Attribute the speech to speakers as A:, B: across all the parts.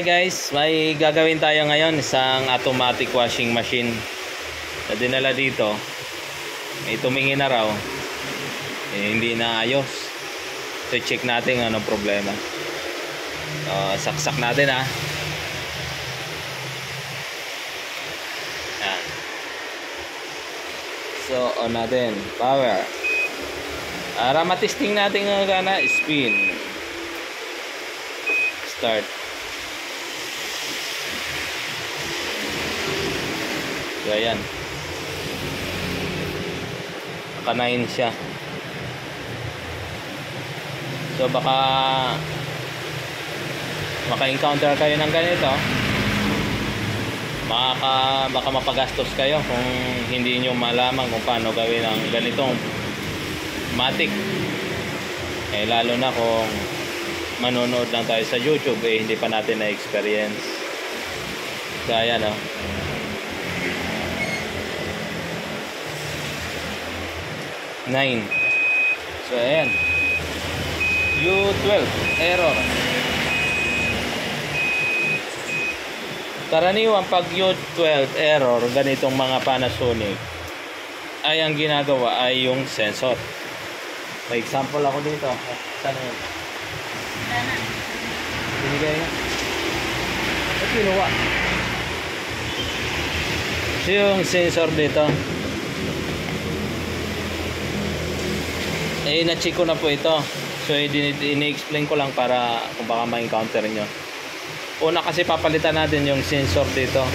A: Hi guys, may gagawin tayo ngayon, isang automatic washing machine na dinala dito. May tumingin na raw, hindi na ayos. So check natin anong problema. Saksak natin ha. Yan. So on natin, power. Para matesting natin ng gana, spin. Start. So ayan, nakanain siya. So baka maka-encounter kayo ng ganito, baka mapagastos kayo kung hindi nyo malaman kung paano gawin ang ganitong matic. Lalo na kung manonood lang tayo sa YouTube, hindi pa natin na-experience. So ayan o. So ayan, U12 error. Karaniwan pag U12 error, ganitong mga Panasonic, ay ang ginagawa ay yung sensor. May example ako dito. Saan yun? Binigay nyo? At kinuha. So yung sensor dito, na-check ko na po ito. So ini-explain ko lang para kung baka ma-encounter nyo. Una kasi papalitan natin yung sensor dito.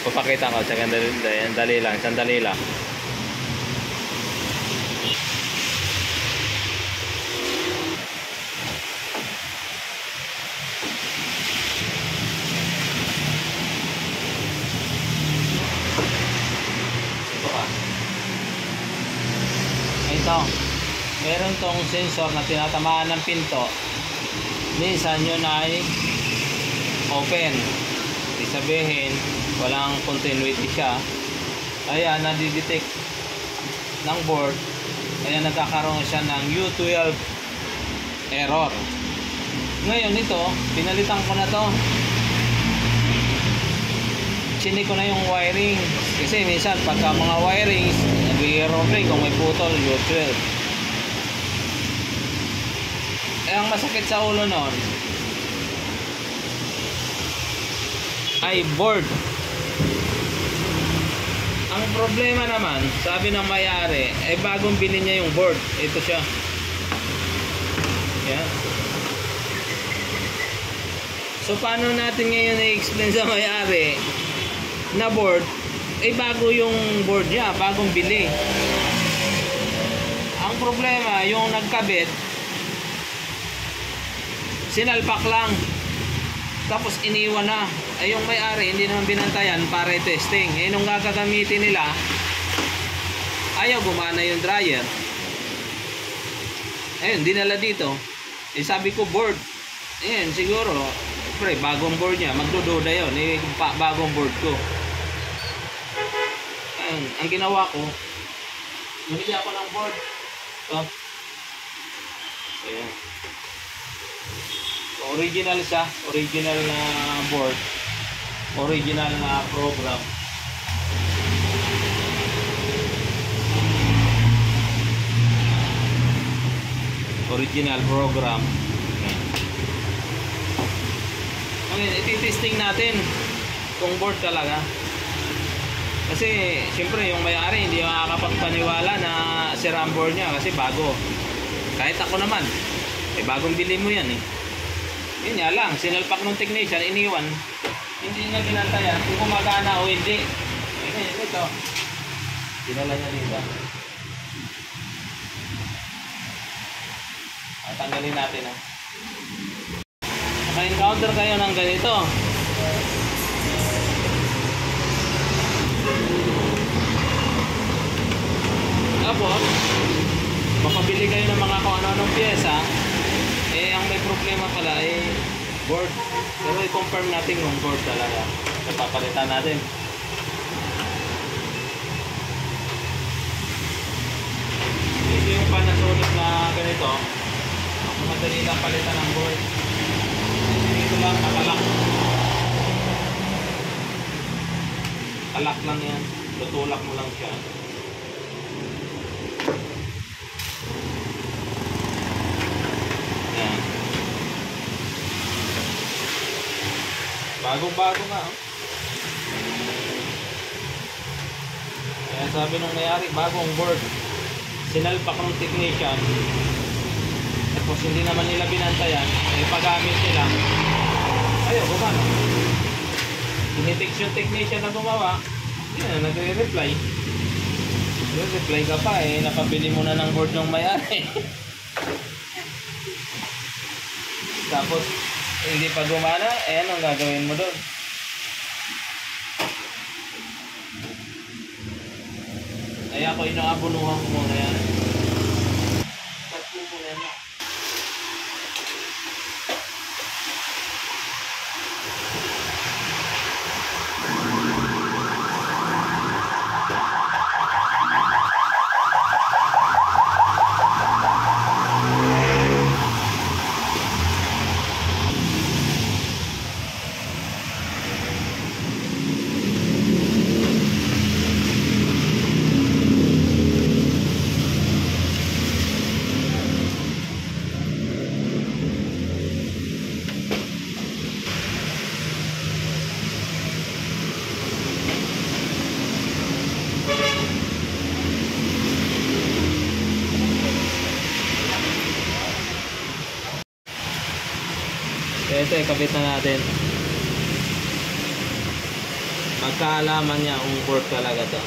A: Papakita ko. Sandali lang. Ito, meron tong sensor na tinatamaan ng pinto. Minsan yun ay open, ibig sabihin walang continuity siya. Kaya nadidetect ng board, kaya nagkakaroon siya ng U12 error. Ngayon ito, pinalitan ko na to, chinik ko na yung wiring, kasi minsan pagka mga wirings nag-error rin kung may putol, U12. Ang masakit sa ulo nun ay board. Ang problema naman, sabi ng may-ari, ay bagong bilhin niya yung board. Ito siya. Yan. So paano natin ngayon i-explain sa may-ari na board, bago yung board niya, bagong bili. Ang problema, yung nagkabit, sinalpak lang, tapos iniwan na. Yung may-ari hindi naman binantayan para i-testing. Nung gagamitin nila, ayaw gumana yung dryer. Ayun, dinala dito. Sabi ko board. Ayun, siguro pre, bagong board niya, magdududa yun. Bagong board ko. Ayun, ang ginawa ko, bumili ako ng board. Ito. Ayan. Original siya, original na board, original na program. Original program. Okay, iti-testing natin kung board talaga. Kasi siyempre yung may-ari hindi makakapagpaniwala na sira ang board niya kasi bago. Kahit ako naman, bagong bili mo yan eh. Yun nga lang, sinalpak ng technician, iniwan. Hindi niya binantayan kung gumagana o hindi. Ito, dinala niya dito. Tanggalin natin ha. Naka-encounter kayo ng ganito. Tapos makabili kayo ng mga kung ano-anong pyesa, ang may problema pala board. Pero i-confirm natin yung board talaga. Napapalitan natin. yung Panasonic na ganito, madali lang palitan ng board. Dito lang nakalak. Kalak lang yan. Tutulak mo lang siya. Yan. Bagong-bago nga. Oh. Kaya sabi nung mayari, bagong board. Sinalpak ng technician. Tapos hindi naman nila binantayan. Eh paggamit nila. Ayaw, gumana. Tinitext yung technician na gumawa. Yan, nagre-reply. Nagre-reply ka pa eh. Napabili mo na ng board ng mayari. Tapos, hindi pa gumana. Eh, anong gagawin mo doon? Kaya ako inaabunuhan ko muna yan. Tatlo muna yan. Ito ikabit na natin. Magkaalaman niya kung board talaga to.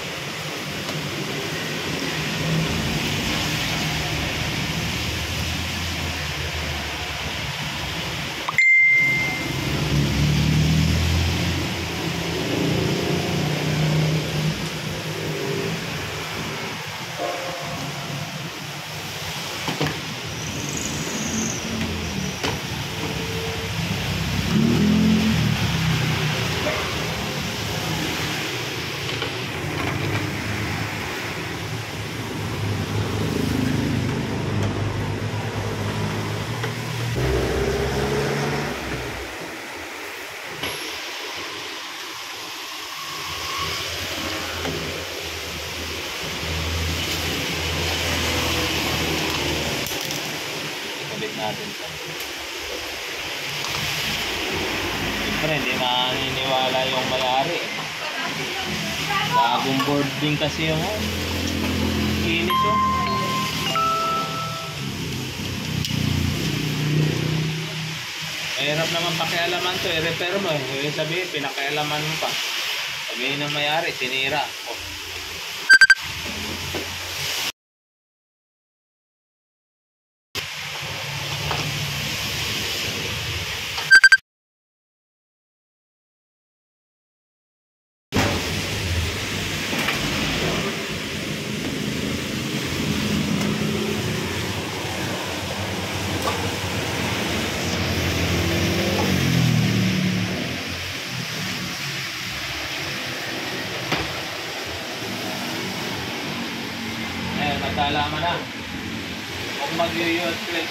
A: Natin. Siyempre hindi naniniwala yung may-ari. Bagong board din kasi yung kinis oh. Mahirap naman pakialaman to, i-repair mo eh. Sabihin, pinakialaman mo pa. Sabihin ng may-ari, sinira. Oh. Nagkalaman na kung mag-u-ut ulit.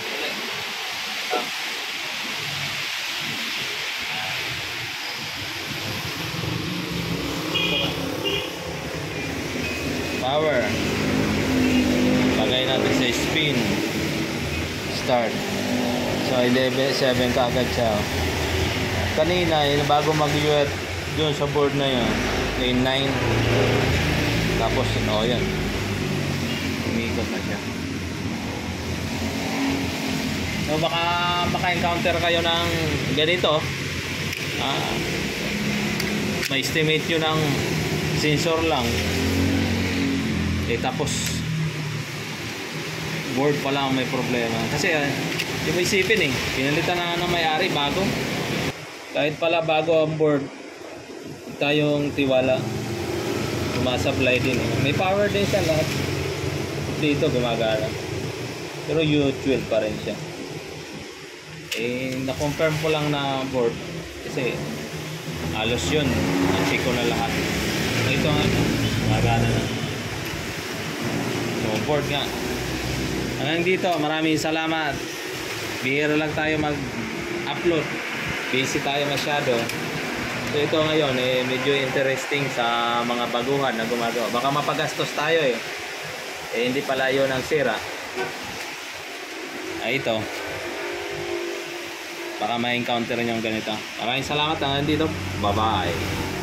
A: Power. Lagay natin sa spin. Start. So 11.7 kaagad siya. Kanina, bago mag-u-ut doon sa board na yun, 9. Tapos, yan. Umikot na siya. So baka maka-encounter kayo ng ganito. Ma-estimate nyo ng sensor lang. Tapos board pa lang may problema. Kasi yung isipin pinalitan na ng may-ari bago. Kahit pala bago ang board, tayong tiwala. Sumasablay din May power din siya lahat. Dito gumagana. Pero U12 pa rin siya. Na-confirm ko lang na board kasi halos yun. Na-check ko na lahat. Ito nga, gumagana na. So board nga. Hanggang dito, maraming salamat. Bihira lang tayo mag-upload. Busy tayo masyado. So ito ngayon, medyo interesting sa mga baguhan na gumagawa. Baka mapagastos tayo eh. Hindi pala yun ang sira. Ito. Baka ma-encounter nyo ganito. Maraming salamat hanggang dito. Bye-bye.